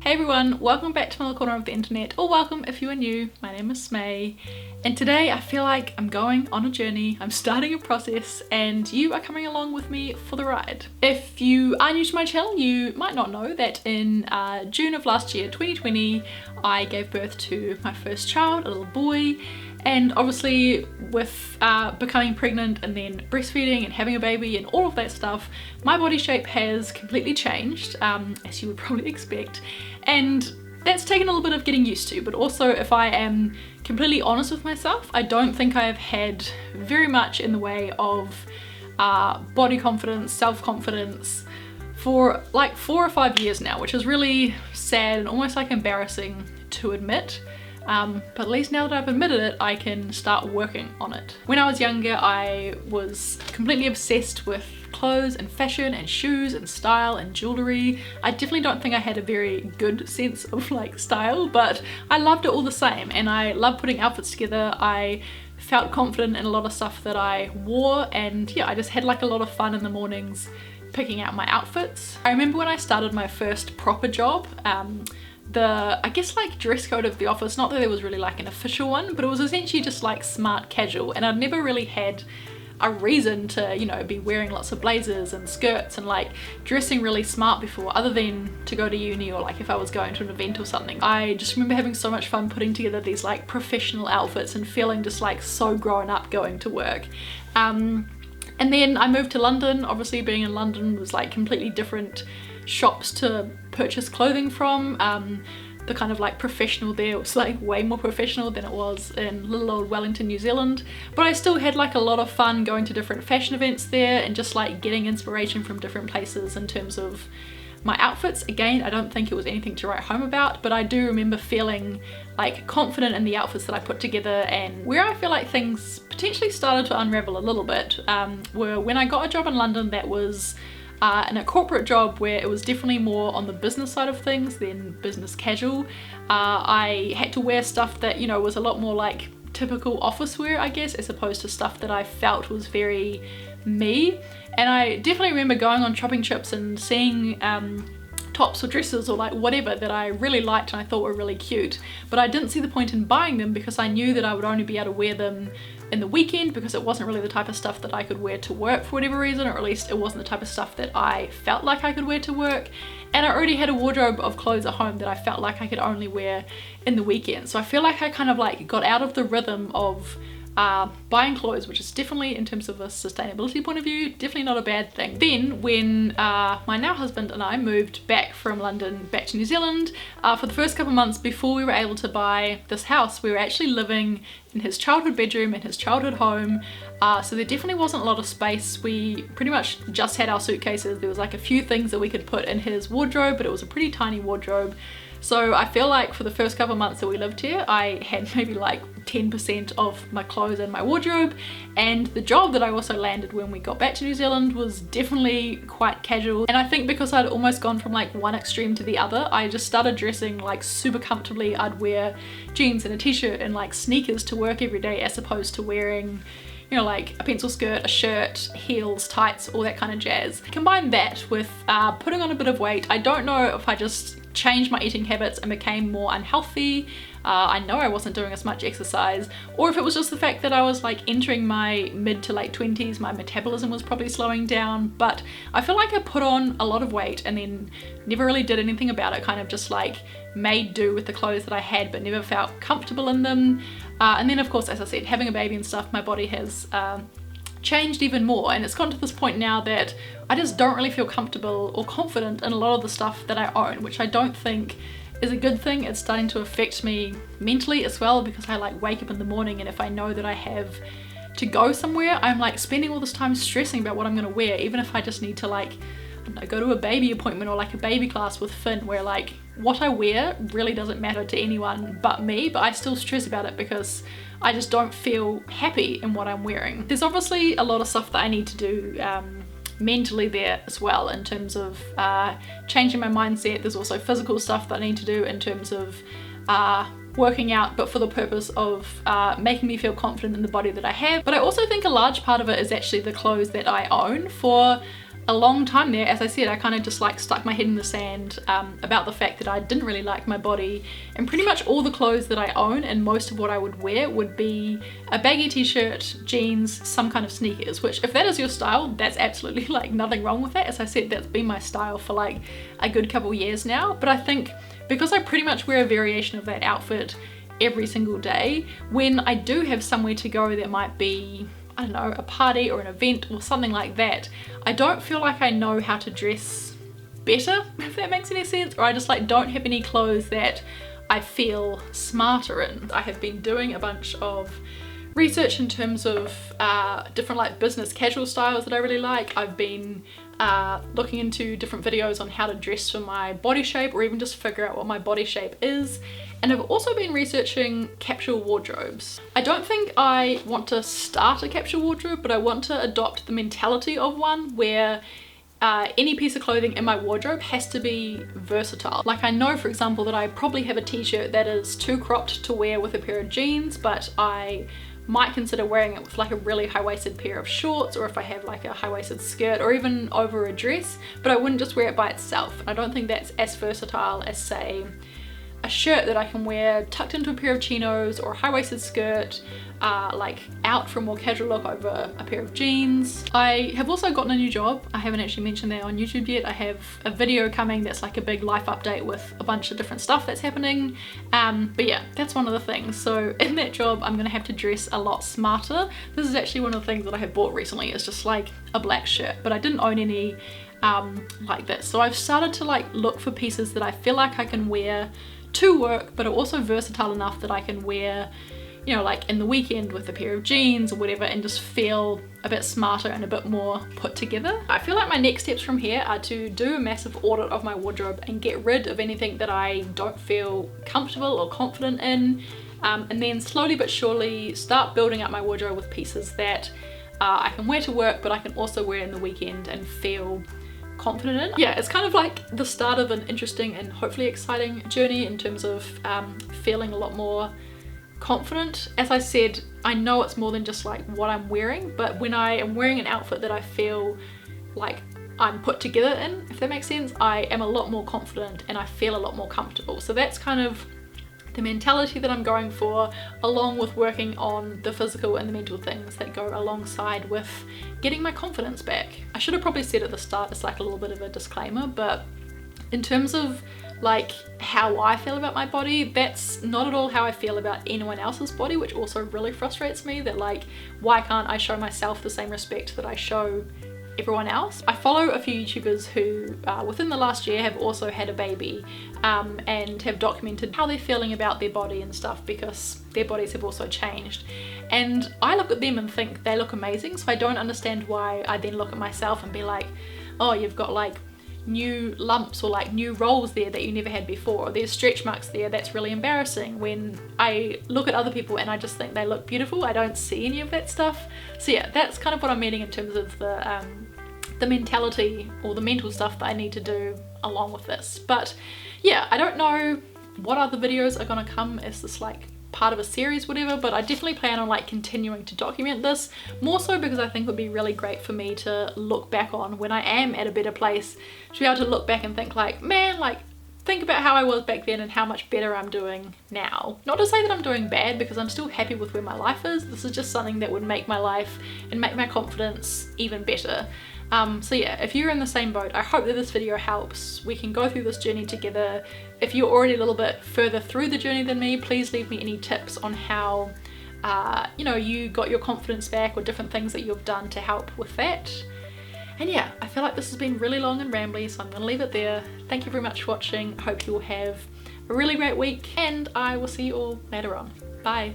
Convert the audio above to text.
Hey everyone, welcome back to another corner of the internet, or welcome if you are new. My name is Smay, and today I feel like I'm going on a journey, I'm starting a process, and you are coming along with me for the ride. If you are new to my channel, you might not know that in June of last year, 2020, I gave birth to my first child, a little boy. And obviously with becoming pregnant and then breastfeeding and having a baby and all of that stuff, my body shape has completely changed, as you would probably expect. And that's taken a little bit of getting used to, but also if I am completely honest with myself, I don't think I have had very much in the way of body confidence, self-confidence for like 4 or 5 years now, which is really sad and almost like embarrassing to admit. But at least now that I've admitted it, I can start working on it. When I was younger, I was completely obsessed with clothes and fashion and shoes and style and jewellery. I definitely don't think I had a very good sense of like style, but I loved it all the same, and I loved putting outfits together. I felt confident in a lot of stuff that I wore, and yeah, I just had like a lot of fun in the mornings picking out my outfits. I remember when I started my first proper job, I guess like dress code of the office, not that there was really like an official one, but it was essentially just like smart casual, and I'd never really had a reason to, you know, be wearing lots of blazers and skirts and like dressing really smart before, other than to go to uni or like if I was going to an event or something. I just remember having so much fun putting together these like professional outfits and feeling just like so grown up going to work. And then I moved to London. Obviously being in London was like completely different shops to purchase clothing from. The kind of like professional there was like way more professional than it was in little old Wellington, New Zealand. But I still had like a lot of fun going to different fashion events there and just like getting inspiration from different places in terms of my outfits. Again, I don't think it was anything to write home about, but I do remember feeling like confident in the outfits that I put together. And where I feel like things potentially started to unravel a little bit were when I got a job in London that was in a corporate job where it was definitely more on the business side of things than business casual. I had to wear stuff that, you know, was a lot more like typical office wear, I guess, as opposed to stuff that I felt was very me. And I definitely remember going on shopping trips and seeing tops or dresses or like whatever that I really liked and I thought were really cute, but I didn't see the point in buying them because I knew that I would only be able to wear them in the weekend, because it wasn't really the type of stuff that I could wear to work for whatever reason, or at least it wasn't the type of stuff that I felt like I could wear to work. And I already had a wardrobe of clothes at home that I felt like I could only wear in the weekend. So I feel like I kind of like got out of the rhythm of buying clothes, which is definitely, in terms of a sustainability point of view, definitely not a bad thing. Then when my now husband and I moved back from London back to New Zealand, for the first couple of months before we were able to buy this house, we were actually living in his childhood bedroom in his childhood home, so there definitely wasn't a lot of space. We pretty much just had our suitcases. There was like a few things that we could put in his wardrobe, but it was a pretty tiny wardrobe. So I feel like for the first couple of months that we lived here, I had maybe like 10% of my clothes in my wardrobe. And the job that I also landed when we got back to New Zealand was definitely quite casual. And I think because I'd almost gone from like one extreme to the other, I just started dressing like super comfortably. I'd wear jeans and a t-shirt and like sneakers to work every day, as opposed to wearing, you know, like a pencil skirt, a shirt, heels, tights, all that kind of jazz. Combine that with putting on a bit of weight. I don't know if I just changed my eating habits and became more unhealthy. I know I wasn't doing as much exercise, or if it was just the fact that I was like entering my mid to late 20s, my metabolism was probably slowing down. But I feel like I put on a lot of weight and then never really did anything about it, kind of just like made do with the clothes that I had, but never felt comfortable in them. And then of course, as I said, having a baby and stuff, my body has changed even more, and it's gotten to this point now that I just don't really feel comfortable or confident in a lot of the stuff that I own, which I don't think is a good thing. It's starting to affect me mentally as well, because I like wake up in the morning, and if I know that I have to go somewhere, I'm like spending all this time stressing about what I'm gonna wear, even if I just need to like, I don't know, go to a baby appointment or like a baby class with Finn, where like what I wear really doesn't matter to anyone but me, but I still stress about it because I just don't feel happy in what I'm wearing. There's obviously a lot of stuff that I need to do mentally there as well, in terms of changing my mindset. There's also physical stuff that I need to do in terms of working out, but for the purpose of making me feel confident in the body that I have. But I also think a large part of it is actually the clothes that I own. For a long time there, as I said, I kind of just like stuck my head in the sand about the fact that I didn't really like my body, and pretty much all the clothes that I own and most of what I would wear would be a baggy t-shirt, jeans, some kind of sneakers, which if that is your style, that's absolutely like nothing wrong with that. As I said, that's been my style for like a good couple years now, but I think because I pretty much wear a variation of that outfit every single day, when I do have somewhere to go that might be, I don't know, a party or an event or something like that, I don't feel like I know how to dress better, if that makes any sense, or I just like don't have any clothes that I feel smarter in. I have been doing a bunch of research in terms of different like business casual styles that I really like. I've been looking into different videos on how to dress for my body shape, or even just figure out what my body shape is. And I've also been researching capsule wardrobes. I don't think I want to start a capsule wardrobe, but I want to adopt the mentality of one where any piece of clothing in my wardrobe has to be versatile. Like I know, for example, that I probably have a t-shirt that is too cropped to wear with a pair of jeans, but I might consider wearing it with like a really high-waisted pair of shorts, or if I have like a high-waisted skirt, or even over a dress, but I wouldn't just wear it by itself. I don't think that's as versatile as, say, a shirt that I can wear tucked into a pair of chinos, or a high-waisted skirt, like out for a more casual look over a pair of jeans. I have also gotten a new job. I haven't actually mentioned that on YouTube yet. I have a video coming that's like a big life update with a bunch of different stuff that's happening. But yeah, that's one of the things. So in that job, I'm gonna have to dress a lot smarter. This is actually one of the things that I have bought recently. It's just like a black shirt, but I didn't own any like this. So I've started to like look for pieces that I feel like I can wear to work, but are also versatile enough that I can wear, you know, like in the weekend with a pair of jeans or whatever, and just feel a bit smarter and a bit more put together. I feel like my next steps from here are to do a massive audit of my wardrobe and get rid of anything that I don't feel comfortable or confident in, and then slowly but surely start building up my wardrobe with pieces that I can wear to work, but I can also wear in the weekend and feel confident in. Yeah, it's kind of like the start of an interesting and hopefully exciting journey in terms of feeling a lot more confident. As I said, I know it's more than just like what I'm wearing, but when I am wearing an outfit that I feel like I'm put together in, if that makes sense, I am a lot more confident and I feel a lot more comfortable. So that's kind of the mentality that I'm going for, along with working on the physical and the mental things that go alongside with getting my confidence back. I should have probably said at the start, it's like a little bit of a disclaimer, but in terms of like how I feel about my body, that's not at all how I feel about anyone else's body, which also really frustrates me. That like, why can't I show myself the same respect that I show everyone else? I follow a few YouTubers who within the last year have also had a baby, and have documented how they're feeling about their body and stuff, because their bodies have also changed. And I look at them and think they look amazing, so I don't understand why I then look at myself and be like, oh, you've got like new lumps or like new rolls there that you never had before, or there's stretch marks there, that's really embarrassing. When I look at other people and I just think they look beautiful, I don't see any of that stuff. So yeah, that's kind of what I'm meaning in terms of the mentality or the mental stuff that I need to do along with this. But yeah, I don't know what other videos are gonna come as this like part of a series, whatever, but I definitely plan on like continuing to document this, more so because I think it would be really great for me to look back on when I am at a better place, to be able to look back and think like, man, like think about how I was back then and how much better I'm doing now. Not to say that I'm doing bad, because I'm still happy with where my life is. This is just something that would make my life and make my confidence even better. So yeah, if you're in the same boat, I hope that this video helps. We can go through this journey together. If you're already a little bit further through the journey than me, please leave me any tips on how you know, you got your confidence back, or different things that you've done to help with that. And yeah, I feel like this has been really long and rambly, so I'm gonna leave it there. Thank you very much for watching. I hope you will have a really great week, and I will see you all later on. Bye.